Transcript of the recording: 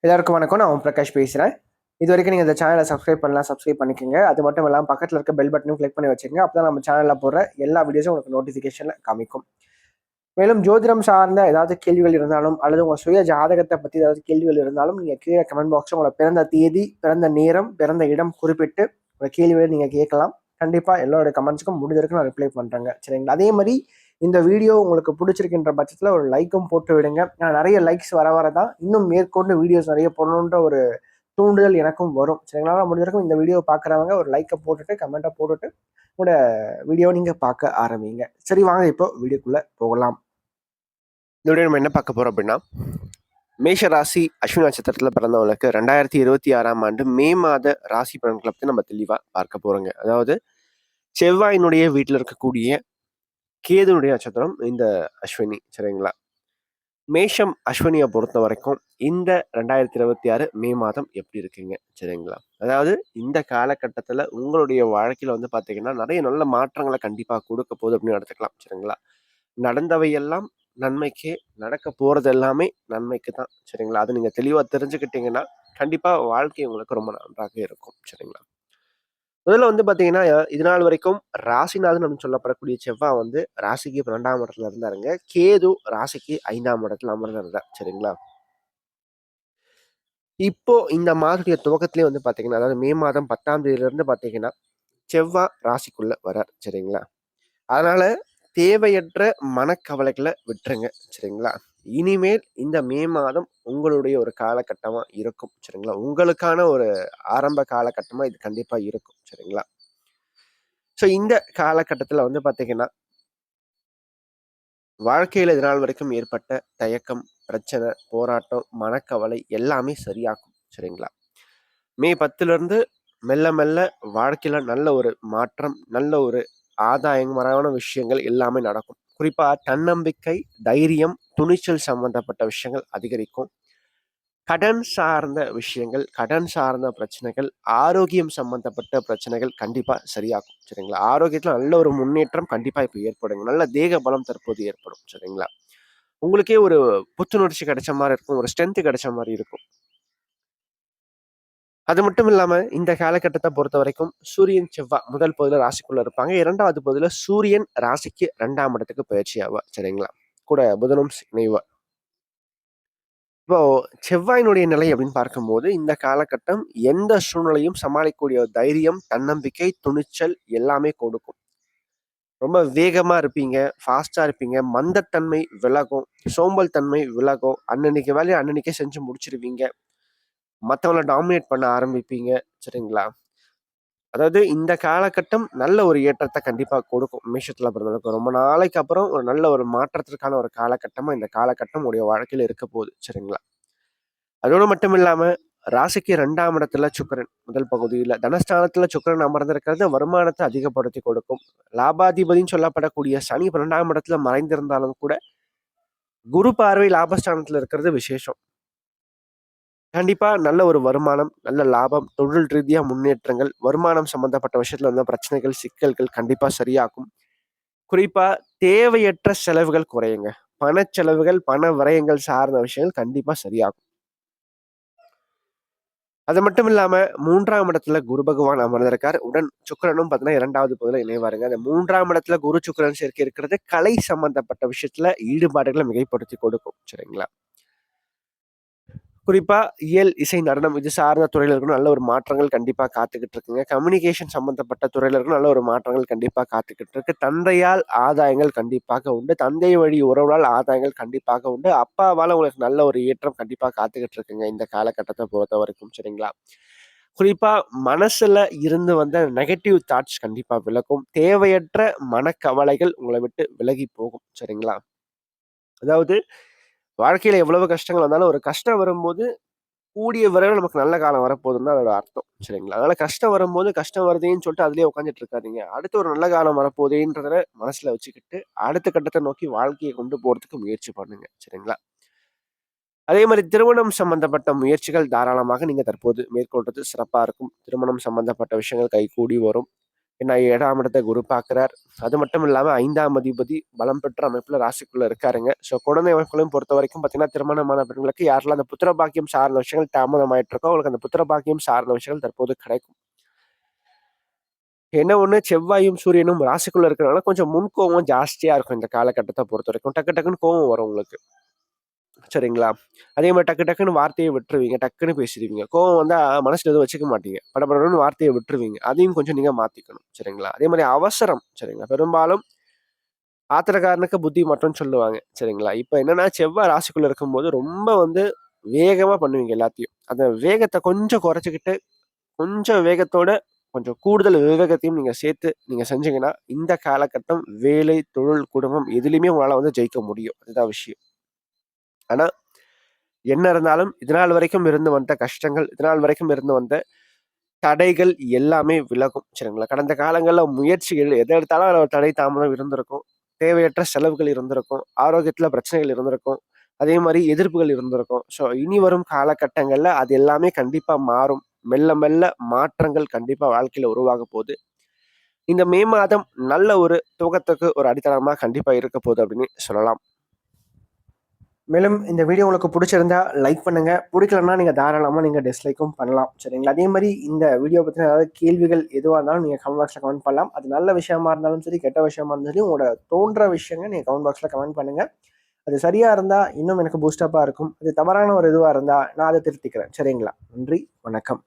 எல்லாருக்கும் வணக்கம். நான் ஓம் பிரகாஷ் பேசுகிறேன். இது வரைக்கும் நீங்கள் இந்த சேனலை சப்ஸ்கிரைப் பண்ணலாம், சப்ஸ்கிரைப் பண்ணிக்கோங்க. அது மட்டும் இல்லாமல் பக்கத்தில் இருக்க பெல் பட்டனும் கிளிக் பண்ணி வச்சுக்கோங்க. அப்போ தான் நம்ம சேனலில் போடுற எல்லா வீடியோஸும் உங்களுக்கு நோட்டிஃபிகேஷனில் காமிக்கும். மேலும் ஜோதிடம் சார்ந்த ஏதாவது கேள்விகள் இருந்தாலும் அல்லது உங்கள் சுய ஜாதகத்தை பற்றி ஏதாவது கேள்விகள் இருந்தாலும் நீங்கள் கீழே கமெண்ட் பாக்ஸில் உங்களோட பிறந்த தேதி, பிறந்த நேரம், பிறந்த இடம் குறிப்பிட்டு உங்கள் கேள்விகளை நீங்கள் கேட்கலாம். கண்டிப்பாக எல்லோருடைய கமெண்ட்ஸுக்கும் முடிஞ்ச வரைக்கும் நான் ரிப்ளை பண்ணுறேங்க. சரிங்களா? அதே மாதிரி இந்த வீடியோ உங்களுக்கு பிடிச்சிருக்கின்ற பட்சத்தில் ஒரு லைக்கும் போட்டு விடுங்க. நிறைய லைக்ஸ் வர தான் இன்னும் மேற்கொண்டு வீடியோஸ் நிறைய போடணுன்ற ஒரு தூண்டுதல் எனக்கும் வரும். சரிங்களா? முடிஞ்ச வரைக்கும் இந்த வீடியோ பார்க்குறவங்க ஒரு லைக்கை போட்டுட்டு கமெண்ட்டை போட்டுட்டு உங்களோட வீடியோ நீங்கள் பார்க்க ஆரம்பிங்க. சரி, வாங்க இப்போ வீடியோக்குள்ளே போகலாம். இந்த வீடியோ நம்ம என்ன பார்க்க போகிறோம் அப்படின்னா, மேஷ ராசி அஸ்வினி நட்சத்திரத்தில் பிறந்தவங்களுக்கு 2026ஆம் ஆண்டு மே மாத ராசி பலன்களை பற்றி நம்ம தெளிவாக பார்க்க போகிறோங்க. அதாவது செவ்வாயினுடைய வீட்டில் இருக்கக்கூடிய கேதுனுடைய நட்சத்திரம் இந்த அஸ்வினி. சரிங்களா? மேஷம் அஸ்வினியை பொறுத்த வரைக்கும் இந்த 2026 மே மாதம் எப்படி இருக்குங்க? சரிங்களா? அதாவது இந்த காலகட்டத்தில் உங்களுடைய வாழ்க்கையில் வந்து பார்த்தீங்கன்னா நிறைய நல்ல மாற்றங்களை கண்டிப்பாக கொடுக்க போகுது அப்படின்னு எடுத்துக்கலாம். சரிங்களா? நடந்தவையெல்லாம் நன்மைக்கே, நடக்க போகிறது எல்லாமே நன்மைக்கு தான். சரிங்களா? அது நீங்கள் தெளிவாக தெரிஞ்சுக்கிட்டீங்கன்னா கண்டிப்பாக வாழ்க்கை உங்களுக்கு ரொம்ப நன்றாக இருக்கும். சரிங்களா? முதல்ல வந்து பார்த்தீங்கன்னா, இது நாள் வரைக்கும் ராசிநாதன் அப்படின்னு சொல்லப்படக்கூடிய செவ்வாய் வந்து ராசிக்கு 12ஆம் இடத்துல இருந்தாருங்க. கேது ராசிக்கு 5ஆம் இடத்துல அமர்ந்திருந்தார். சரிங்களா? இப்போ இந்த மாதத்துடைய துவக்கத்திலே வந்து பார்த்தீங்கன்னா, அதாவது மே மாதம் 10ஆம் தேதியிலிருந்து பார்த்தீங்கன்னா, செவ்வாய் ராசிக்குள்ள வரார். சரிங்களா? அதனால தேவையற்ற மனக்கவலைகளை விட்டுருங்க. சரிங்களா? இனிமேல் இந்த மே மாதம் உங்களுடைய ஒரு காலகட்டமா இருக்கும். சரிங்களா? உங்களுக்கான ஒரு ஆரம்ப காலகட்டமா இது கண்டிப்பா இருக்கும். சரிங்களா? ஸோ இந்த காலகட்டத்தில் வந்து பார்த்தீங்கன்னா, வாழ்க்கையில் இது நாள் வரைக்கும் ஏற்பட்ட தயக்கம், பிரச்சனை, போராட்டம், மனக்கவலை எல்லாமே சரியாகும். சரிங்களா? மே 10லேருந்து மெல்ல மெல்ல வாழ்க்கையில் நல்ல ஒரு மாற்றம், நல்ல ஒரு ஆதாயகரமான விஷயங்கள் எல்லாமே நடக்கும். குறிப்பாக தன்னம்பிக்கை, தைரியம், துணிச்சல் சம்பந்தப்பட்ட விஷயங்கள் அதிகரிக்கும். கடன் சார்ந்த விஷயங்கள், கடன் சார்ந்த பிரச்சனைகள், ஆரோக்கியம் சம்பந்தப்பட்ட பிரச்சனைகள் கண்டிப்பாக சரியாகும். சரிங்களா? ஆரோக்கியத்தில் நல்ல ஒரு முன்னேற்றம் கண்டிப்பாக இப்போ ஏற்படுங்க. நல்ல தேக பலம் தற்போது ஏற்படும். சரிங்களா? உங்களுக்கே ஒரு புத்துணர்ச்சி கிடைச்ச மாதிரி இருக்கும், ஒரு ஸ்ட்ரென்த் கிடைச்ச மாதிரி இருக்கும். அது மட்டும் இல்லாம இந்த காலகட்டத்தை பொறுத்த வரைக்கும் சூரியன் செவ்வாய் முதல் பகுதியில் ராசிக்குள்ள இருப்பாங்க. 2வது பகுதியில் சூரியன் ராசிக்கு 2ஆம் இடத்துக்கு பயிற்சி ஆவார். சரிங்களா? கூட புதனும் இணைவார். இப்போ செவ்வாயினுடைய நிலை அப்படின்னு பார்க்கும்போது இந்த காலகட்டம் எந்த சூழ்நிலையும் சமாளிக்கக்கூடிய தைரியம், தன்னம்பிக்கை, துணிச்சல் எல்லாமே கொடுக்கும். ரொம்ப வேகமா இருப்பீங்க, ஃபாஸ்டா இருப்பீங்க, மந்தத்தன்மை விலகும், சோம்பல் தன்மை விலகும், அன்னன்னைக்கு வேலையை அன்னன்னைக்கே செஞ்சு முடிச்சிருவீங்க, மற்றவங்கள டாமினேட் பண்ண ஆரம்பிப்பீங்க. சரிங்களா? அதாவது இந்த காலகட்டம் நல்ல ஒரு ஏற்றத்தை கண்டிப்பா கொடுக்கும். மேஷத்துல பிறந்தவங்களுக்கு ரொம்ப நாளைக்கு அப்புறம் ஒரு நல்ல ஒரு மாற்றத்திற்கான ஒரு காலகட்டமா இந்த காலகட்டம் உடைய வாழ்க்கையில இருக்க போகுது. சரிங்களா? அதோடு மட்டும் இல்லாம ராசிக்கு 2ஆம் இடத்துல சுக்கிரன் முதல் பகுதியில தனஸ்தானத்துல சுக்கிரன் அமர்ந்திருக்கிறது வருமானத்தை அதிகப்படுத்தி கொடுக்கும். லாபாதிபதின்னு சொல்லப்படக்கூடிய சனி 12ஆம் இடத்துல மறைந்திருந்தாலும் கூட குரு பார்வை லாபஸ்தானத்துல இருக்கிறது விசேஷம். கண்டிப்பா நல்ல ஒரு வருமானம், நல்ல லாபம், தொழில் ரீதியா முன்னேற்றங்கள், வருமானம் சம்பந்தப்பட்ட விஷயத்துல இருந்த பிரச்சனைகள், சிக்கல்கள் கண்டிப்பா சரியாகும். குறிப்பா தேவையற்ற செலவுகள் குறையுங்க. பணச்செலவுகள், பண விரயங்கள் சார்ந்த விஷயங்கள் கண்டிப்பா சரியாகும். அது மட்டும் இல்லாம 3ஆம் இடத்துல குரு பகவான் அமர்ந்திருக்கார். உடன் சுக்கிரனும் பார்த்தீங்கன்னா 2வது பகுதியில இணைவாருங்க. அந்த 3ஆம் இடத்துல குரு சுக்கிரன் சேர்க்கை இருக்கிறது கலை சம்பந்தப்பட்ட விஷயத்துல ஈடுபாடுகளை மிகைப்படுத்தி கொடுக்கும். சரிங்களா? குறிப்பா இயல், இசை, நடனம் இது சார்ந்த துறையில இருக்கணும் நல்ல ஒரு மாற்றங்கள் கண்டிப்பா காத்துக்கிட்டு இருக்குங்க. கம்யூனிகேஷன் சம்பந்தப்பட்ட துறையில இருக்கணும் நல்ல ஒரு மாற்றங்கள் கண்டிப்பா காத்துக்கிட்டு இருக்கு. தந்தையால் ஆதாயங்கள் கண்டிப்பாக உண்டு. தந்தை வழி உறவுகளால் ஆதாயங்கள் கண்டிப்பாக உண்டு. அப்பாவால உங்களுக்கு நல்ல ஒரு ஏற்றம் கண்டிப்பா காத்துக்கிட்டு இருக்குங்க இந்த காலகட்டத்தை பொறுத்த வரைக்கும். சரிங்களா? குறிப்பா மனசுல இருந்து வந்த நெகட்டிவ் தாட்ஸ் கண்டிப்பா விலகும். தேவையற்ற மனக்கவலைகள் உங்களை விட்டு விலகி போகும். சரிங்களா? அதாவது வாழ்க்கையில எவ்வளவு கஷ்டங்கள் வந்தாலும் ஒரு கஷ்டம் வரும்போது கூடிய விரைவில் நமக்கு நல்ல காலம் வரப்போகுதுன்னு தான் அதோட அர்த்தம். சரிங்களா? அதனால கஷ்டம் வரும்போது கஷ்டம் வருதேன்னு சொல்லிட்டு அதிலேயே உட்காந்துட்டு இருக்காதீங்க. அடுத்து ஒரு நல்ல காலம் வரப்போகுதேன்றத மனசுல வச்சுக்கிட்டு அடுத்த கட்டத்தை நோக்கி வாழ்க்கையை கொண்டு போறதுக்கு முயற்சி பண்ணுங்க. சரிங்களா? அதே மாதிரி திருமணம் சம்பந்தப்பட்ட முயற்சிகள் தாராளமாக நீங்க தற்போது மேற்கொள்றது சிறப்பா இருக்கும். திருமணம் சம்பந்தப்பட்ட விஷயங்கள் கைகூடி வரும். ஏன்னா 7ஆம் இடத்தை குரு பார்க்குறார். அது மட்டும் இல்லாம 5ஆம் அதிபதி பலம் பெற்ற அமைப்புல ராசிக்குள்ள இருக்காருங்க. ஸோ குழந்தை அமைப்புகளையும் பொறுத்த வரைக்கும் பார்த்தீங்கன்னா, திருமணமான பெண்களுக்கு யாரெல்லாம் அந்த புத்திர பாக்கியம் சார்ந்த விஷயங்கள் தாமதமாயிட்டு இருக்கோ, அவங்களுக்கு அந்த புத்திர பாக்கியம் சார்ந்த விஷயங்கள் தற்போது கிடைக்கும். என்ன ஒண்ணு செவ்வாயும், சூரியனும் ராசிக்குள்ள இருக்கிறனால கொஞ்சம் முன்கோவம் ஜாஸ்தியா இருக்கும் இந்த காலகட்டத்த பொறுத்தவரைக்கும். டக்கு டக்குன்னு கோவம் வரும் உங்களுக்கு. சரிங்களா? அதே மாரி டக்கு டக்குன்னு வார்த்தைய விட்டுருவீங்க. டக்குன்னு பேசிருவீங்க. கோவம் வந்தா மனசுல எதுவும் வச்சுக்க மாட்டீங்க. படபடன்னு வார்த்தைய விட்டுருவீங்க. அதையும் கொஞ்சம் நீங்க மாத்திக்கணும். சரிங்களா? அதே மாரி அவசரம். சரிங்களா? பெரும்பாலும் ஆத்திரக்காரனுக்கு புத்தி மட்டும்னு சொல்லுவாங்க. சரிங்களா? இப்ப என்னன்னா செவ்வாய் ராசிக்குள்ள இருக்கும்போது ரொம்ப வந்து வேகமா பண்ணுவீங்க எல்லாத்தையும். அந்த வேகத்த கொஞ்சம் குறைச்சுக்கிட்டு, கொஞ்சம் வேகத்தோட கொஞ்சம் கூடுதல் விவேகத்தையும் நீங்க சேர்த்து நீங்க செஞ்சீங்கன்னா, இந்த காலகட்டம் வேலை, தொழில், குடும்பம் எதுலயுமே உங்களால வந்து ஜெயிக்க முடியும். அதுதான் விஷயம். ஆனா என்ன இருந்தாலும் இதுநாள் வரைக்கும் இருந்து வந்த கஷ்டங்கள், இதுநாள் வரைக்கும் இருந்து வந்த தடைகள் எல்லாமே விலகும். சரிங்களா? கடந்த காலங்கள்ல முயற்சிகள் எத எடுத்தாலும் அதுல ஒரு தடை, தாமதம் இருந்திருக்கும். தேவையற்ற செலவுகள் இருந்திருக்கும். ஆரோக்கியத்துல பிரச்சனைகள் இருந்திருக்கும். அதே மாரி எதிர்ப்புகள் இருந்திருக்கும். ஸோ இனி வரும் காலகட்டங்கள்ல அது எல்லாமே கண்டிப்பா மாறும். மெல்ல மெல்ல மாற்றங்கள் கண்டிப்பா வாழ்க்கையில உருவாக போது. இந்த மே மாதம் நல்ல ஒரு துவக்கத்துக்கு ஒரு அடித்தளமா கண்டிப்பா இருக்க போது அப்படின்னு சொல்லலாம். மேலும் இந்த வீடியோ உங்களுக்கு பிடிச்சிருந்தா லைக் பண்ணுங்க. பிடிக்கலன்னா நீங்க தாராளமா நீங்க டிஸ்லைக்கும் பண்ணலாம். சரிங்களா? அதே மாரி இந்த வீடியோ பத்தின ஏதாவது கேள்விகள் எதுவா இருந்தாலும் நீங்க கமெண்ட் பாக்ஸ்ல கமெண்ட் பண்ணலாம். அது நல்ல விஷயமா இருந்தாலும் சரி, கெட்ட விஷயமா இருந்தாலும் சரி, உங்களோட தோன்ற விஷயங்கள் நீங்க கமெண்ட் பாக்ஸ்ல கமெண்ட் பண்ணுங்க. அது சரியா இருந்தா இன்னும் எனக்கு பூஸ்டப்பா இருக்கும். அது தவறான ஒரு இதுவா இருந்தா நான் அத திருத்திக்கிறேன். சரிங்களா? நன்றி, வணக்கம்.